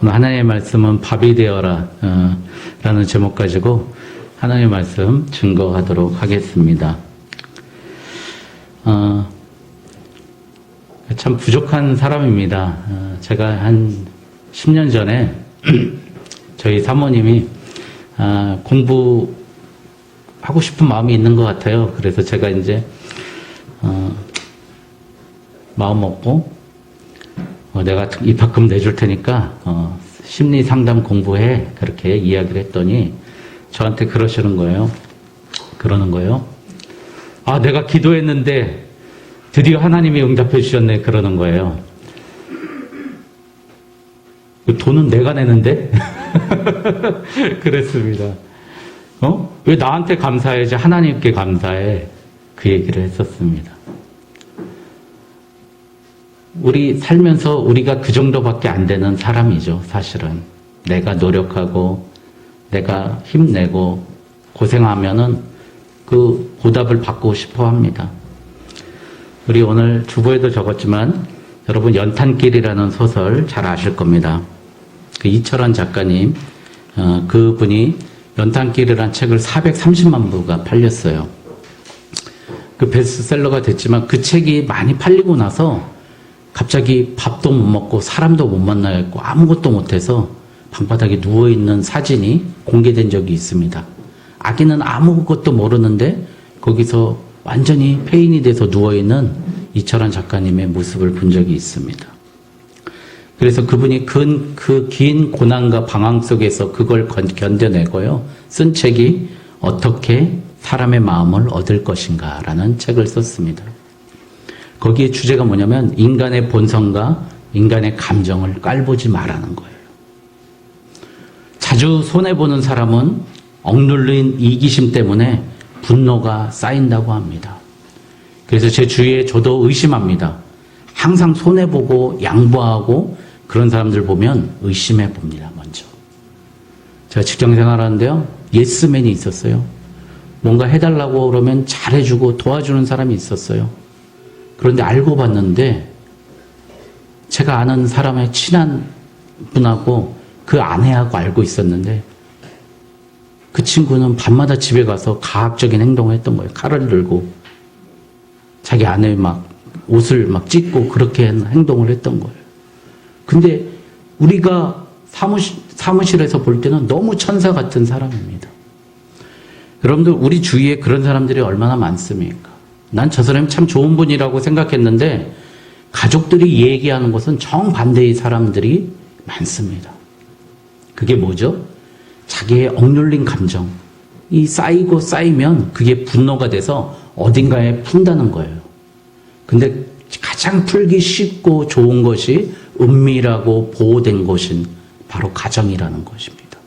오늘 하나님의 말씀은 밥이 되어라 라는 제목 가지고 하나님의 말씀 증거하도록 하겠습니다. 참 부족한 사람입니다. 제가 한 10년 전에 저희 사모님이 공부하고 싶은 마음이 있는 것 같아요. 그래서 제가 이제 마음 먹고 내가 입학금 내줄 테니까 심리 상담 공부해, 그렇게 이야기를 했더니 저한테 그러는 거예요. 아, 내가 기도했는데 드디어 하나님이 응답해 주셨네, 그러는 거예요. 돈은 내가 내는데? 그랬습니다. 왜 나한테 감사해야지 하나님께 감사해? 그 얘기를 했었습니다. 우리 살면서 우리가 그 정도밖에 안 되는 사람이죠, 사실은. 내가 노력하고 내가 힘내고 고생하면은 그 보답을 받고 싶어 합니다. 우리 오늘 주보에도 적었지만 여러분 연탄길이라는 소설 잘 아실 겁니다. 그 이철원 작가님, 그분이 연탄길이라는 책을 430만 부가 팔렸어요. 그 베스트셀러가 됐지만 그 책이 많이 팔리고 나서 갑자기 밥도 못 먹고 사람도 못 만나겠고 아무것도 못해서 방바닥에 누워있는 사진이 공개된 적이 있습니다. 아기는 아무것도 모르는데 거기서 완전히 폐인이 돼서 누워있는 이철원 작가님의 모습을 본 적이 있습니다. 그래서 그분이 그 긴 고난과 방황 속에서 그걸 견뎌내고요, 쓴 책이 어떻게 사람의 마음을 얻을 것인가 라는 책을 썼습니다. 거기에 주제가 뭐냐면 인간의 본성과 인간의 감정을 깔보지 말라는 거예요. 자주 손해보는 사람은 억눌린 이기심 때문에 분노가 쌓인다고 합니다. 그래서 제 주위에 저도 의심합니다. 항상 손해보고 양보하고 그런 사람들 보면 의심해 봅니다, 먼저. 제가 직장생활 하는데요, 예스맨이 있었어요. 뭔가 해달라고 그러면 잘해주고 도와주는 사람이 있었어요. 그런데 알고 봤는데 제가 아는 사람의 친한 분하고 그 아내하고 알고 있었는데 그 친구는 밤마다 집에 가서 가학적인 행동을 했던 거예요. 칼을 들고 자기 아내 막 옷을 막 찢고 그렇게 행동을 했던 거예요. 근데 우리가 사무실에서 볼 때는 너무 천사 같은 사람입니다. 여러분들, 우리 주위에 그런 사람들이 얼마나 많습니까? 난 저 사람이 참 좋은 분이라고 생각했는데 가족들이 얘기하는 것은 정반대의 사람들이 많습니다. 그게 뭐죠? 자기의 억눌린 감정이 쌓이고 쌓이면 그게 분노가 돼서 어딘가에 푼다는 거예요. 근데 가장 풀기 쉽고 좋은 것이 은밀하고 보호된 곳인 바로 가정이라는 것입니다.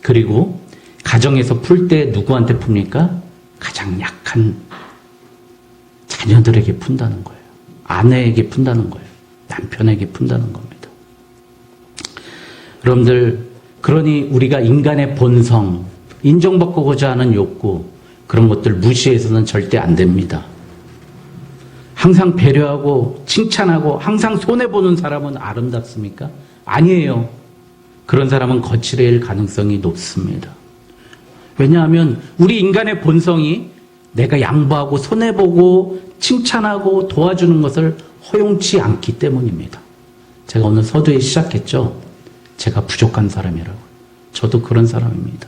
그리고 가정에서 풀 때 누구한테 풉니까? 가장 약한 자녀들에게 푼다는 거예요. 아내에게 푼다는 거예요. 남편에게 푼다는 겁니다. 여러분들, 그러니 우리가 인간의 본성, 인정받고자 하는 욕구, 그런 것들 무시해서는 절대 안 됩니다. 항상 배려하고 칭찬하고 항상 손해보는 사람은 아름답습니까? 아니에요. 그런 사람은 거칠해질 가능성이 높습니다. 왜냐하면 우리 인간의 본성이 내가 양보하고 손해보고 칭찬하고 도와주는 것을 허용치 않기 때문입니다. 제가 오늘 서두에 시작했죠. 제가 부족한 사람이라고. 저도 그런 사람입니다.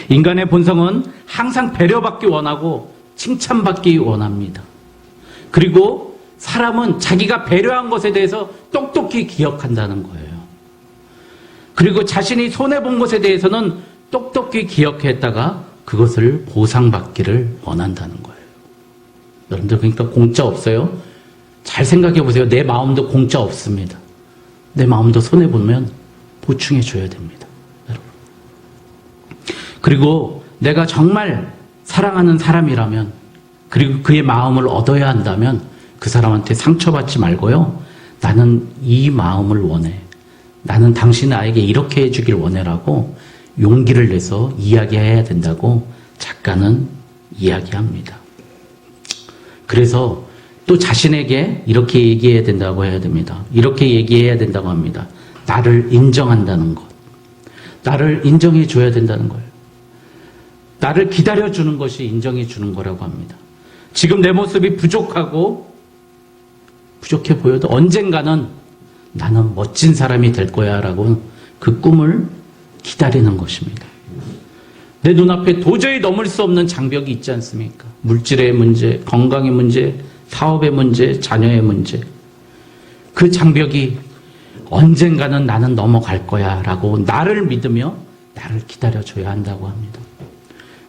인간의 본성은 항상 배려받기 원하고 칭찬받기 원합니다. 그리고 사람은 자기가 배려한 것에 대해서 똑똑히 기억한다는 거예요. 그리고 자신이 손해본 것에 대해서는 똑똑히 기억했다가 그것을 보상받기를 원한다는 거예요. 여러분들, 그러니까 공짜 없어요. 잘 생각해 보세요. 내 마음도 공짜 없습니다. 내 마음도 손해보면 보충해 줘야 됩니다, 여러분. 그리고 내가 정말 사랑하는 사람이라면, 그리고 그의 마음을 얻어야 한다면 그 사람한테 상처받지 말고요, 나는 이 마음을 원해, 나는 당신 나에게 이렇게 해주길 원해라고 용기를 내서 이야기해야 된다고 작가는 이야기합니다. 그래서 또 자신에게 이렇게 얘기해야 된다고 해야 됩니다. 이렇게 얘기해야 된다고 합니다. 나를 인정한다는 것. 나를 인정해 줘야 된다는 거예요. 나를 기다려주는 것이 인정해 주는 거라고 합니다. 지금 내 모습이 부족하고 부족해 보여도 언젠가는 나는 멋진 사람이 될 거야 라고 그 꿈을 기다리는 것입니다. 내 눈앞에 도저히 넘을 수 없는 장벽이 있지 않습니까? 물질의 문제, 건강의 문제, 사업의 문제, 자녀의 문제. 그 장벽이 언젠가는 나는 넘어갈 거야 라고 나를 믿으며 나를 기다려줘야 한다고 합니다.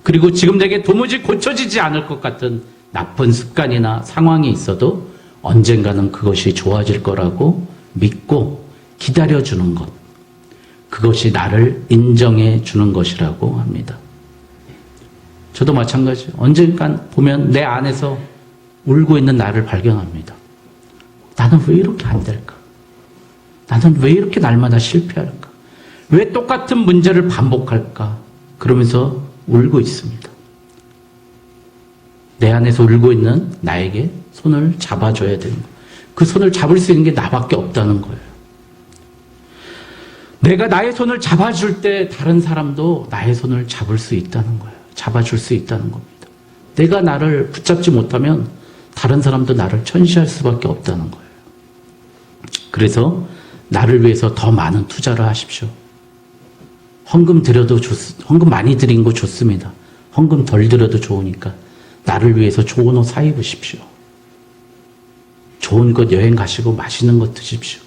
그리고 지금 내게 도무지 고쳐지지 않을 것 같은 나쁜 습관이나 상황이 있어도 언젠가는 그것이 좋아질 거라고 믿고 기다려주는 것. 그것이 나를 인정해 주는 것이라고 합니다. 저도 마찬가지예요. 언젠간 보면 내 안에서 울고 있는 나를 발견합니다. 나는 왜 이렇게 안 될까? 나는 왜 이렇게 날마다 실패할까? 왜 똑같은 문제를 반복할까? 그러면서 울고 있습니다. 내 안에서 울고 있는 나에게 손을 잡아줘야 되는 거예요. 그 손을 잡을 수 있는 게 나밖에 없다는 거예요. 내가 나의 손을 잡아줄 때 다른 사람도 나의 손을 잡을 수 있다는 거예요. 잡아줄 수 있다는 겁니다. 내가 나를 붙잡지 못하면 다른 사람도 나를 천시할 수밖에 없다는 거예요. 그래서 나를 위해서 더 많은 투자를 하십시오. 헌금 드려도 헌금 많이 드린 거 좋습니다. 헌금 덜 드려도 좋으니까 나를 위해서 좋은 옷 사 입으십시오. 좋은 곳 여행 가시고 맛있는 것 드십시오.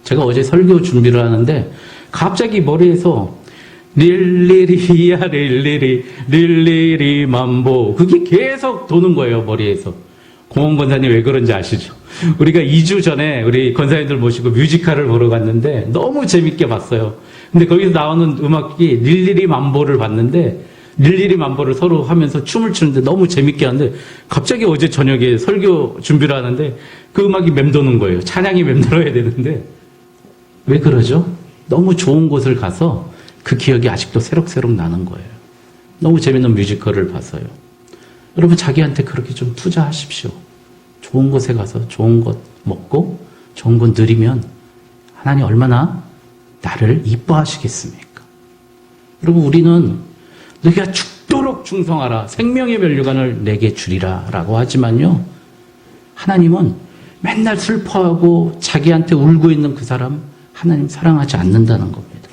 제가 어제 설교 준비를 하는데 갑자기 머리에서 릴리리야 릴리리 만보 그게 계속 도는 거예요. 머리에서. 공원 권사님 왜 그런지 아시죠? 우리가 2주 전에 우리 권사님들 모시고 뮤지컬을 보러 갔는데 너무 재밌게 봤어요. 근데 거기서 나오는 음악이 릴리리 만보를 봤는데 릴리리 만보를 서로 하면서 춤을 추는데 너무 재밌게 하는데 갑자기 어제 저녁에 설교 준비를 하는데 그 음악이 맴도는 거예요. 찬양이 맴돌아야 되는데 왜 그러죠? 너무 좋은 곳을 가서 그 기억이 아직도 새록새록 나는 거예요. 너무 재밌는 뮤지컬을 봐서요. 여러분 자기한테 그렇게 좀 투자하십시오. 좋은 곳에 가서 좋은 것 먹고 좋은 것 누리면 하나님 얼마나 나를 이뻐하시겠습니까? 여러분 우리는 너희가 죽도록 충성하라 생명의 면류관을 내게 주리라 라고 하지만요. 하나님은 맨날 슬퍼하고 자기한테 울고 있는 그 사람 하나님 사랑하지 않는다는 겁니다.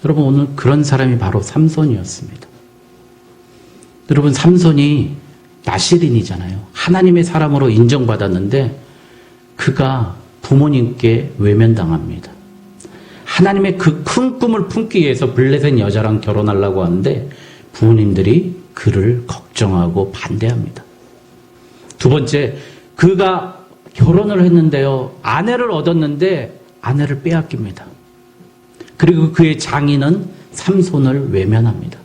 여러분 오늘 그런 사람이 바로 삼손이었습니다. 여러분 삼손이 나실인이잖아요. 하나님의 사람으로 인정받았는데 그가 부모님께 외면당합니다. 하나님의 그 큰 꿈을 품기 위해서 블레셋 여자랑 결혼하려고 하는데 부모님들이 그를 걱정하고 반대합니다. 두 번째, 그가 결혼을 했는데요. 아내를 얻었는데 아내를 빼앗깁니다. 그리고 그의 장인은 삼손을 외면합니다.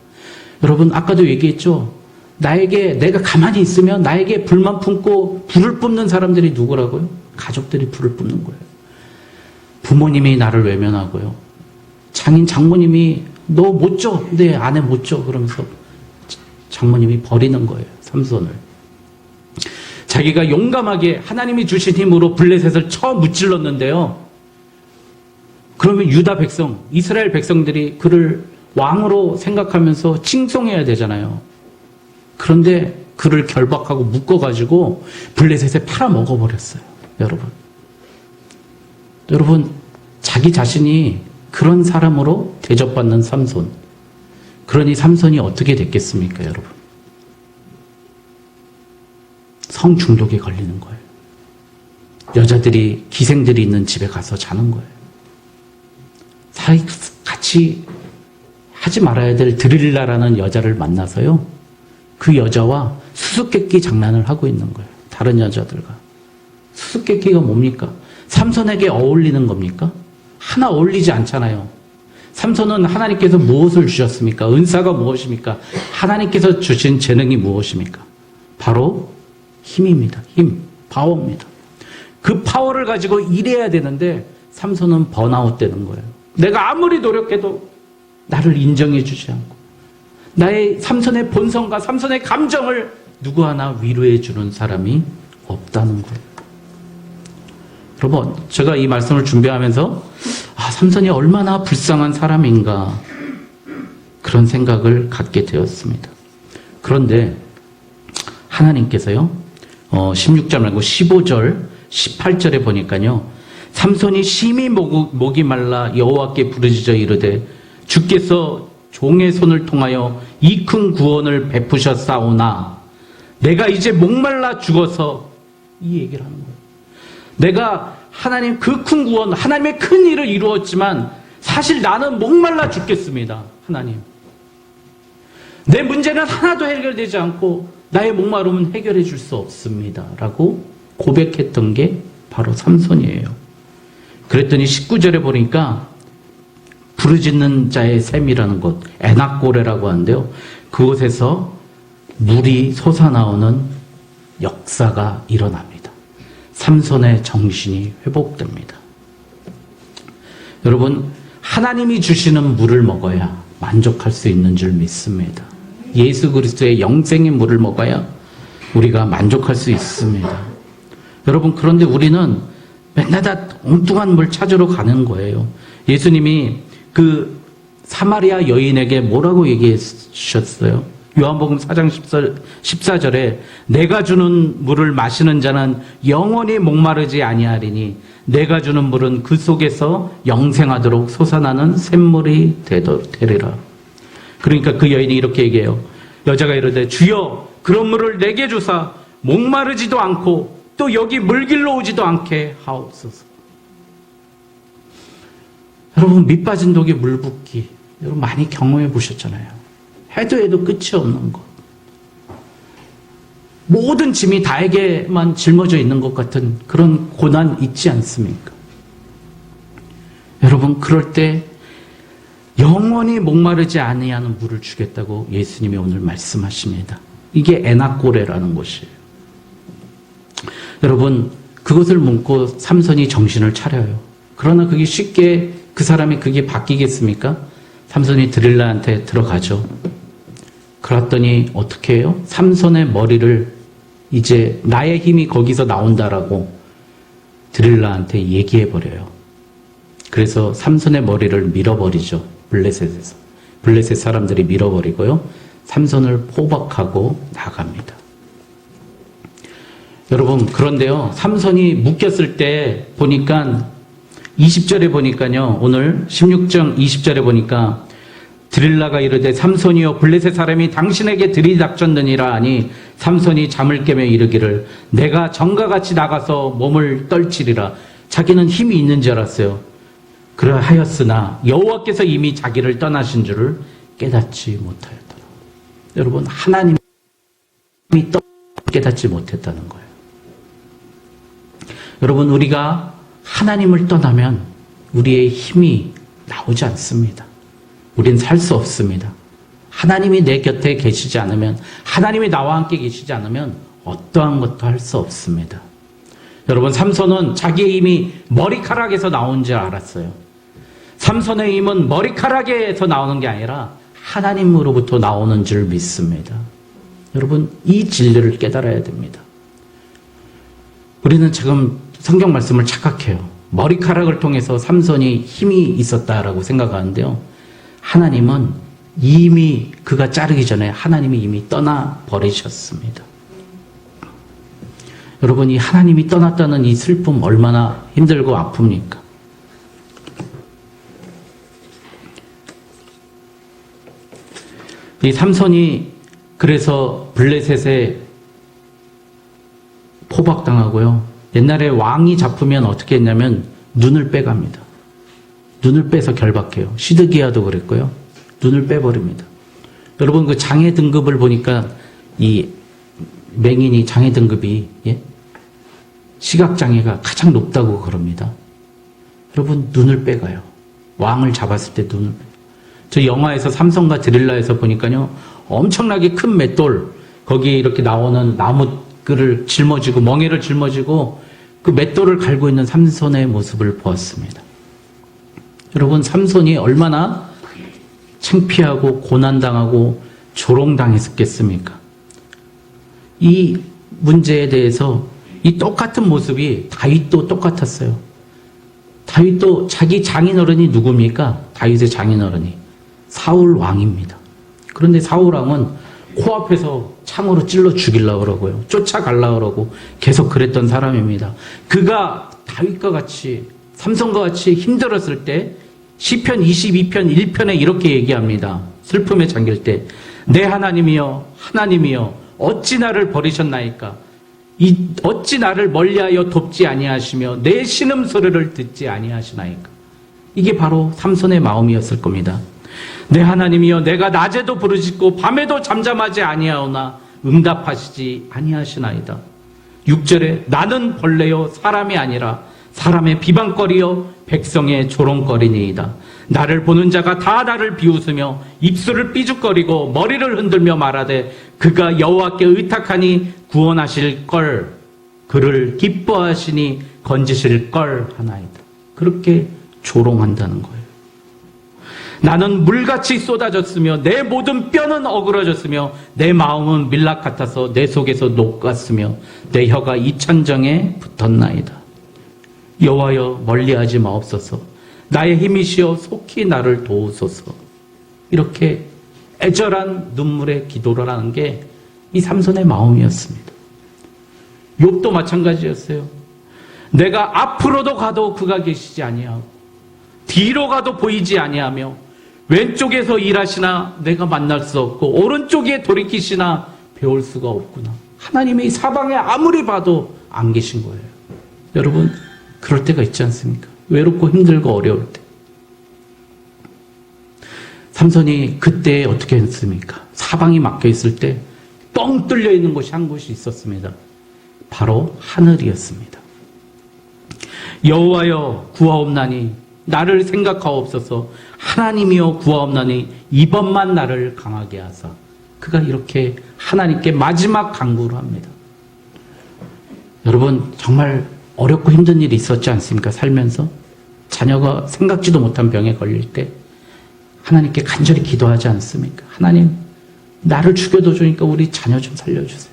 여러분 아까도 얘기했죠. 내가 가만히 있으면 나에게 불만 품고 불을 뿜는 사람들이 누구라고요? 가족들이 불을 뿜는 거예요. 부모님이 나를 외면하고요. 장인 장모님이 너 못 줘. 내 아내 못 줘. 그러면서 장모님이 버리는 거예요. 삼손을. 자기가 용감하게 하나님이 주신 힘으로 블레셋을 쳐 무찔렀는데요. 그러면 유다 백성, 이스라엘 백성들이 그를 왕으로 생각하면서 칭송해야 되잖아요. 그런데 그를 결박하고 묶어가지고 블레셋에 팔아먹어버렸어요. 여러분 자기 자신이 그런 사람으로 대접받는 삼손. 그러니 삼손이 어떻게 됐겠습니까, 여러분? 성중독에 걸리는 거예요. 여자들이, 기생들이 있는 집에 가서 자는 거예요. 같이 하지 말아야 될 드릴라라는 여자를 만나서요. 그 여자와 수수께끼 장난을 하고 있는 거예요. 다른 여자들과. 수수께끼가 뭡니까? 삼손에게 어울리는 겁니까? 하나 어울리지 않잖아요. 삼손은 하나님께서 무엇을 주셨습니까? 은사가 무엇입니까? 하나님께서 주신 재능이 무엇입니까? 바로 힘입니다. 힘, 파워입니다. 그 파워를 가지고 일해야 되는데 삼손은 번아웃 되는 거예요. 내가 아무리 노력해도 나를 인정해 주지 않고 나의 삼손의 본성과 삼손의 감정을 누구 하나 위로해 주는 사람이 없다는 거예요. 여러분, 제가 이 말씀을 준비하면서 삼손이 얼마나 불쌍한 사람인가 그런 생각을 갖게 되었습니다. 그런데 하나님께서요, 16절 말고 15절, 18절에 보니까요, 삼손이 심히 목이 말라 여호와께 부르짖어 이르되 주께서 종의 손을 통하여 이 큰 구원을 베푸셨사오나 내가 이제 목말라 죽어서, 이 얘기를 하는 거예요. 내가 하나님 그 큰 구원, 하나님의 큰 일을 이루었지만 사실 나는 목말라 죽겠습니다. 하나님, 내 문제는 하나도 해결되지 않고 나의 목마름은 해결해 줄 수 없습니다 라고 고백했던 게 바로 삼손이에요. 그랬더니 19절에 보니까 부르짖는 자의 샘이라는 곳, 에낙고레라고 하는데요, 그곳에서 물이 솟아나오는 역사가 일어납니다. 삼손의 정신이 회복됩니다. 여러분, 하나님이 주시는 물을 먹어야 만족할 수 있는 줄 믿습니다. 예수 그리스도의 영생의 물을 먹어야 우리가 만족할 수 있습니다. 여러분, 그런데 우리는 맨날 다 엉뚱한 물 찾으러 가는 거예요. 예수님이 그 사마리아 여인에게 뭐라고 얘기해 주셨어요? 요한복음 4장 14절에 내가 주는 물을 마시는 자는 영원히 목마르지 아니하리니 내가 주는 물은 그 속에서 영생하도록 솟아나는 샘물이 되리라. 그러니까 그 여인이 이렇게 얘기해요. 여자가 이르되 주여 그런 물을 내게 주사 목마르지도 않고 또 여기 물길로 오지도 않게 하옵소서. 여러분, 밑 빠진 독에 물 붓기, 여러분 많이 경험해 보셨잖아요. 해도 끝이 없는 것. 모든 짐이 나에게만 짊어져 있는 것 같은 그런 고난 있지 않습니까? 여러분, 그럴 때 영원히 목마르지 아니하는 물을 주겠다고 예수님이 오늘 말씀하십니다. 이게 에낙고레라는 곳이에요. 여러분, 그것을 묻고 삼손이 정신을 차려요. 그러나 그게 쉽게 그 사람이 그게 바뀌겠습니까? 삼손이 드릴라한테 들어가죠. 그랬더니 어떻게 해요? 삼손의 머리를 이제 나의 힘이 거기서 나온다라고 드릴라한테 얘기해버려요. 그래서 삼손의 머리를 밀어버리죠. 블레셋에서. 블레셋 사람들이 밀어버리고요. 삼손을 포박하고 나갑니다. 여러분, 그런데요, 삼손이 묶였을 때 보니까 20절에 보니까요, 오늘 16장 20절에 보니까 드릴라가 이르되 삼손이여 블레셋 사람이 당신에게 들이닥쳤느니라 하니 삼손이 잠을 깨며 이르기를 내가 전과 같이 나가서 몸을 떨치리라. 자기는 힘이 있는 줄 알았어요. 그러하였으나 여호와께서 이미 자기를 떠나신 줄을 깨닫지 못하였더라. 여러분, 하나님이 깨닫지 못했다는 거예요. 여러분, 우리가 하나님을 떠나면 우리의 힘이 나오지 않습니다. 우린 살 수 없습니다. 하나님이 내 곁에 계시지 않으면, 하나님이 나와 함께 계시지 않으면 어떠한 것도 할 수 없습니다. 여러분, 삼손은 자기의 힘이 머리카락에서 나온 줄 알았어요. 삼손의 힘은 머리카락에서 나오는 게 아니라 하나님으로부터 나오는 줄 믿습니다. 여러분, 이 진리를 깨달아야 됩니다. 우리는 지금 성경 말씀을 착각해요. 머리카락을 통해서 삼손이 힘이 있었다라고 생각하는데요. 하나님은 이미 그가 자르기 전에 하나님이 이미 떠나버리셨습니다. 여러분, 이 하나님이 떠났다는 이 슬픔 얼마나 힘들고 아픕니까? 이 삼손이 그래서 블레셋에 포박당하고요. 옛날에 왕이 잡으면 어떻게 했냐면 눈을 빼갑니다. 눈을 빼서 결박해요. 시드기야도 그랬고요. 눈을 빼버립니다. 여러분, 그 장애 등급을 보니까 이 맹인이 장애 등급이 시각장애가 가장 높다고 그럽니다. 여러분, 눈을 빼가요. 왕을 잡았을 때 눈을 빼요. 저 영화에서 삼손과 드릴라에서 보니까요, 엄청나게 큰 맷돌, 거기에 이렇게 나오는 나무를 짊어지고 멍에를 짊어지고 그 맷돌을 갈고 있는 삼손의 모습을 보았습니다. 여러분, 삼손이 얼마나 창피하고 고난당하고 조롱당했겠습니까? 이 문제에 대해서 이 똑같은 모습이 다윗도 똑같았어요. 다윗도 자기 장인어른이 누굽니까? 다윗의 장인어른이 사울 왕입니다. 그런데 사울 왕은 코앞에서 창으로 찔러 죽이려고 그러고요. 쫓아가려고 그러고 계속 그랬던 사람입니다. 그가 다윗과 같이 삼손과 같이 힘들었을 때 시편 22편 1편에 이렇게 얘기합니다. 슬픔에 잠길 때 내 하나님이여 하나님이여 어찌 나를 버리셨나이까 어찌 나를 멀리하여 돕지 아니하시며 내 신음소리를 듣지 아니하시나이까. 이게 바로 삼손의 마음이었을 겁니다. 내 하나님이여 내가 낮에도 부르짖고 밤에도 잠잠하지 아니하오나 응답하시지 아니하시나이다. 6절에 나는 벌레요 사람이 아니라 사람의 비방거리요 백성의 조롱거리니이다. 나를 보는 자가 다 나를 비웃으며 입술을 삐죽거리고 머리를 흔들며 말하되 그가 여호와께 의탁하니 구원하실 걸 그를 기뻐하시니 건지실 걸 하나이다. 그렇게 조롱한다는 거예요. 나는 물같이 쏟아졌으며 내 모든 뼈는 어그러졌으며 내 마음은 밀락 같아서 내 속에서 녹았으며 내 혀가 이천정에 붙었나이다. 여호와여 멀리하지 마옵소서. 나의 힘이시여 속히 나를 도우소서. 이렇게 애절한 눈물의 기도를 하는 게 이 삼손의 마음이었습니다. 욥도 마찬가지였어요. 내가 앞으로도 가도 그가 계시지 아니하고 뒤로 가도 보이지 아니하며 왼쪽에서 일하시나 내가 만날 수 없고 오른쪽에 돌이키시나 배울 수가 없구나. 하나님이 사방에 아무리 봐도 안 계신 거예요. 여러분 그럴 때가 있지 않습니까? 외롭고 힘들고 어려울 때. 삼손이 그때 어떻게 했습니까? 사방이 막혀 있을 때 뻥 뚫려 있는 곳이 한 곳이 있었습니다. 바로 하늘이었습니다. 여호와여 구하옵나니 나를 생각하옵소서. 하나님이여 구하옵나니 이번만 나를 강하게 하사. 그가 이렇게 하나님께 마지막 간구를 합니다. 여러분 정말 어렵고 힘든 일이 있었지 않습니까? 살면서 자녀가 생각지도 못한 병에 걸릴 때 하나님께 간절히 기도하지 않습니까? 하나님 나를 죽여도 좋으니까 우리 자녀 좀 살려주세요.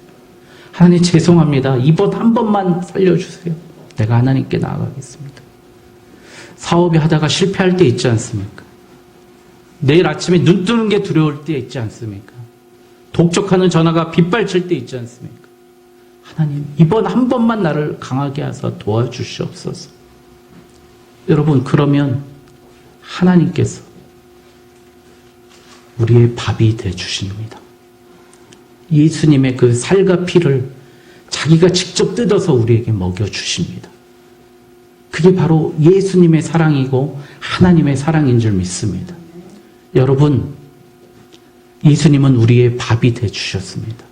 하나님 죄송합니다. 이번 한 번만 살려주세요. 내가 하나님께 나아가겠습니다. 사업이 하다가 실패할 때 있지 않습니까? 내일 아침에 눈 뜨는 게 두려울 때 있지 않습니까? 독촉하는 전화가 빗발칠 때 있지 않습니까? 하나님 이번 한 번만 나를 강하게 하사 도와주시옵소서. 여러분 그러면 하나님께서 우리의 밥이 되어주십니다. 예수님의 그 살과 피를 자기가 직접 뜯어서 우리에게 먹여주십니다. 그게 바로 예수님의 사랑이고 하나님의 사랑인 줄 믿습니다. 여러분 예수님은 우리의 밥이 되어주셨습니다.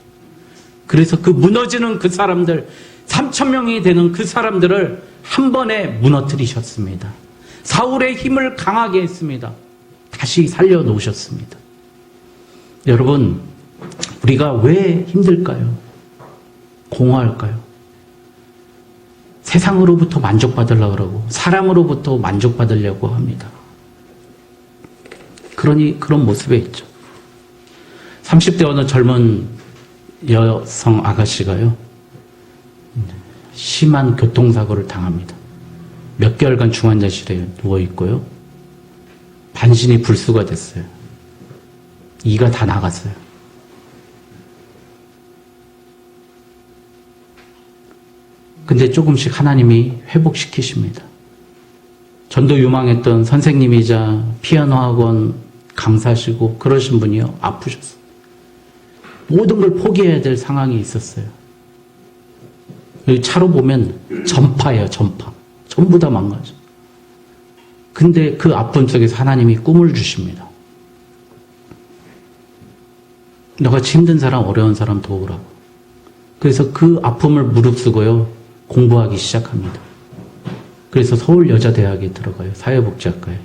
그래서 그 무너지는 그 사람들 3,000명이 되는 그 사람들을 한 번에 무너뜨리셨습니다. 사울의 힘을 강하게 했습니다. 다시 살려놓으셨습니다. 여러분 우리가 왜 힘들까요? 공허할까요? 세상으로부터 만족받으려고 그러고 사람으로부터 만족받으려고 합니다. 그러니 그런 모습에 있죠. 30대 어느 젊은 여성 아가씨가요 심한 교통사고를 당합니다. 몇 개월간 중환자실에 누워있고요 반신이 불수가 됐어요. 이가 다 나갔어요. 근데 조금씩 하나님이 회복시키십니다. 전도 유망했던 선생님이자 피아노 학원 강사시고 그러신 분이요 아프셨어요. 모든 걸 포기해야 될 상황이 있었어요. 여기 차로 보면 전파예요. 전파. 전부 다 망가져. 근데 그 아픔 속에서 하나님이 꿈을 주십니다. 너같이 힘든 사람, 어려운 사람 도우라고. 그래서 그 아픔을 무릅쓰고요 공부하기 시작합니다. 그래서 서울여자대학에 들어가요. 사회복지학과에.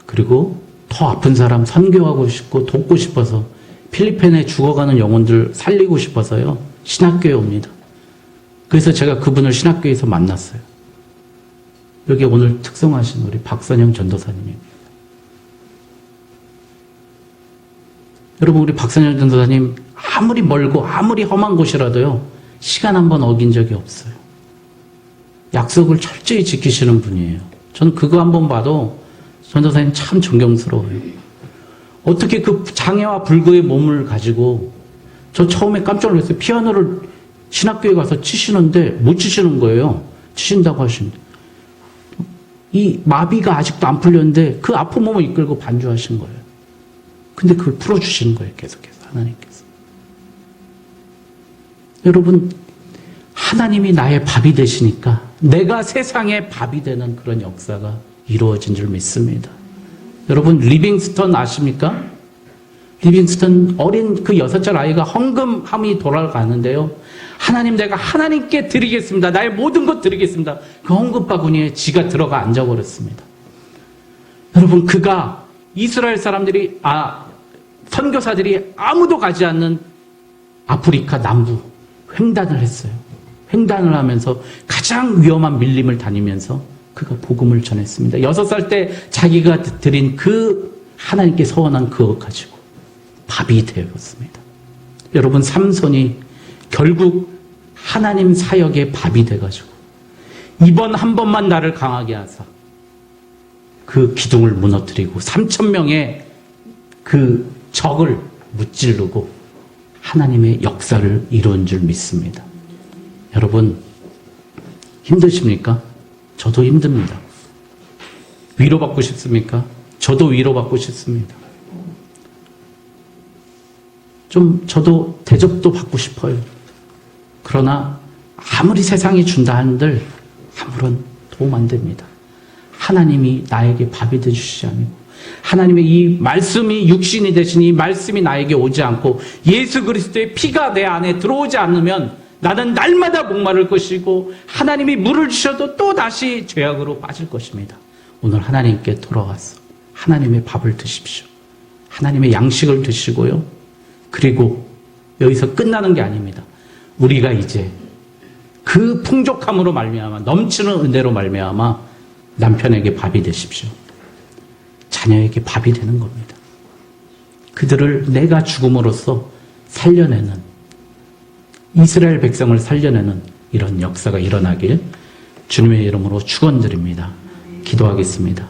그리고 더 아픈 사람 선교하고 싶고 돕고 싶어서 필리핀에 죽어가는 영혼들 살리고 싶어서요 신학교에 옵니다. 그래서 제가 그분을 신학교에서 만났어요. 여기 오늘 특성하신 우리 박선영 전도사님입니다. 여러분 우리 박선영 전도사님 아무리 멀고 아무리 험한 곳이라도요 시간 한 번 어긴 적이 없어요. 약속을 철저히 지키시는 분이에요. 저는 그거 한 번 봐도 전도사님 참 존경스러워요. 어떻게 그 장애와 불구의 몸을 가지고, 저 처음에 깜짝 놀랐어요. 피아노를 신학교에 가서 치시는데 못 치시는 거예요. 치신다고 하시는데. 이 마비가 아직도 안 풀렸는데 그 아픈 몸을 이끌고 반주하신 거예요. 근데 그걸 풀어주시는 거예요. 계속해서 하나님께서. 여러분, 하나님이 나의 밥이 되시니까 내가 세상의 밥이 되는 그런 역사가 이루어진 줄 믿습니다. 여러분, 리빙스턴 아십니까? 리빙스턴 어린 그 6살 아이가 헌금함이 돌아가는데요. 하나님, 내가 하나님께 드리겠습니다. 나의 모든 것 드리겠습니다. 그 헌금 바구니에 지가 들어가 앉아버렸습니다. 여러분, 그가 이스라엘 사람들이, 선교사들이 아무도 가지 않는 아프리카 남부 횡단을 했어요. 횡단을 하면서 가장 위험한 밀림을 다니면서 그가 복음을 전했습니다. 6살 때 자기가 드린 그 하나님께 서원한 그것 가지고 밥이 되었습니다. 여러분, 삼손이 결국 하나님 사역의 밥이 돼가지고 이번 한 번만 나를 강하게 하사 그 기둥을 무너뜨리고 3,000명의 그 적을 무찌르고 하나님의 역사를 이룬 줄 믿습니다. 여러분, 힘드십니까? 저도 힘듭니다. 위로받고 싶습니까? 저도 위로받고 싶습니다. 좀 저도 대접도 받고 싶어요. 그러나 아무리 세상이 준다 한들 아무런 도움 안 됩니다. 하나님이 나에게 밥이 되주시지 않고, 하나님의 이 말씀이 육신이 되신 이 말씀이 나에게 오지 않고 예수 그리스도의 피가 내 안에 들어오지 않으면 나는 날마다 목마를 것이고 하나님이 물을 주셔도 또 다시 죄악으로 빠질 것입니다. 오늘 하나님께 돌아와서 하나님의 밥을 드십시오. 하나님의 양식을 드시고요. 그리고 여기서 끝나는 게 아닙니다. 우리가 이제 그 풍족함으로 말미암아, 넘치는 은혜로 말미암아 남편에게 밥이 되십시오. 자녀에게 밥이 되는 겁니다. 그들을 내가 죽음으로써 살려내는, 이스라엘 백성을 살려내는 이런 역사가 일어나길 주님의 이름으로 축원드립니다. 기도하겠습니다.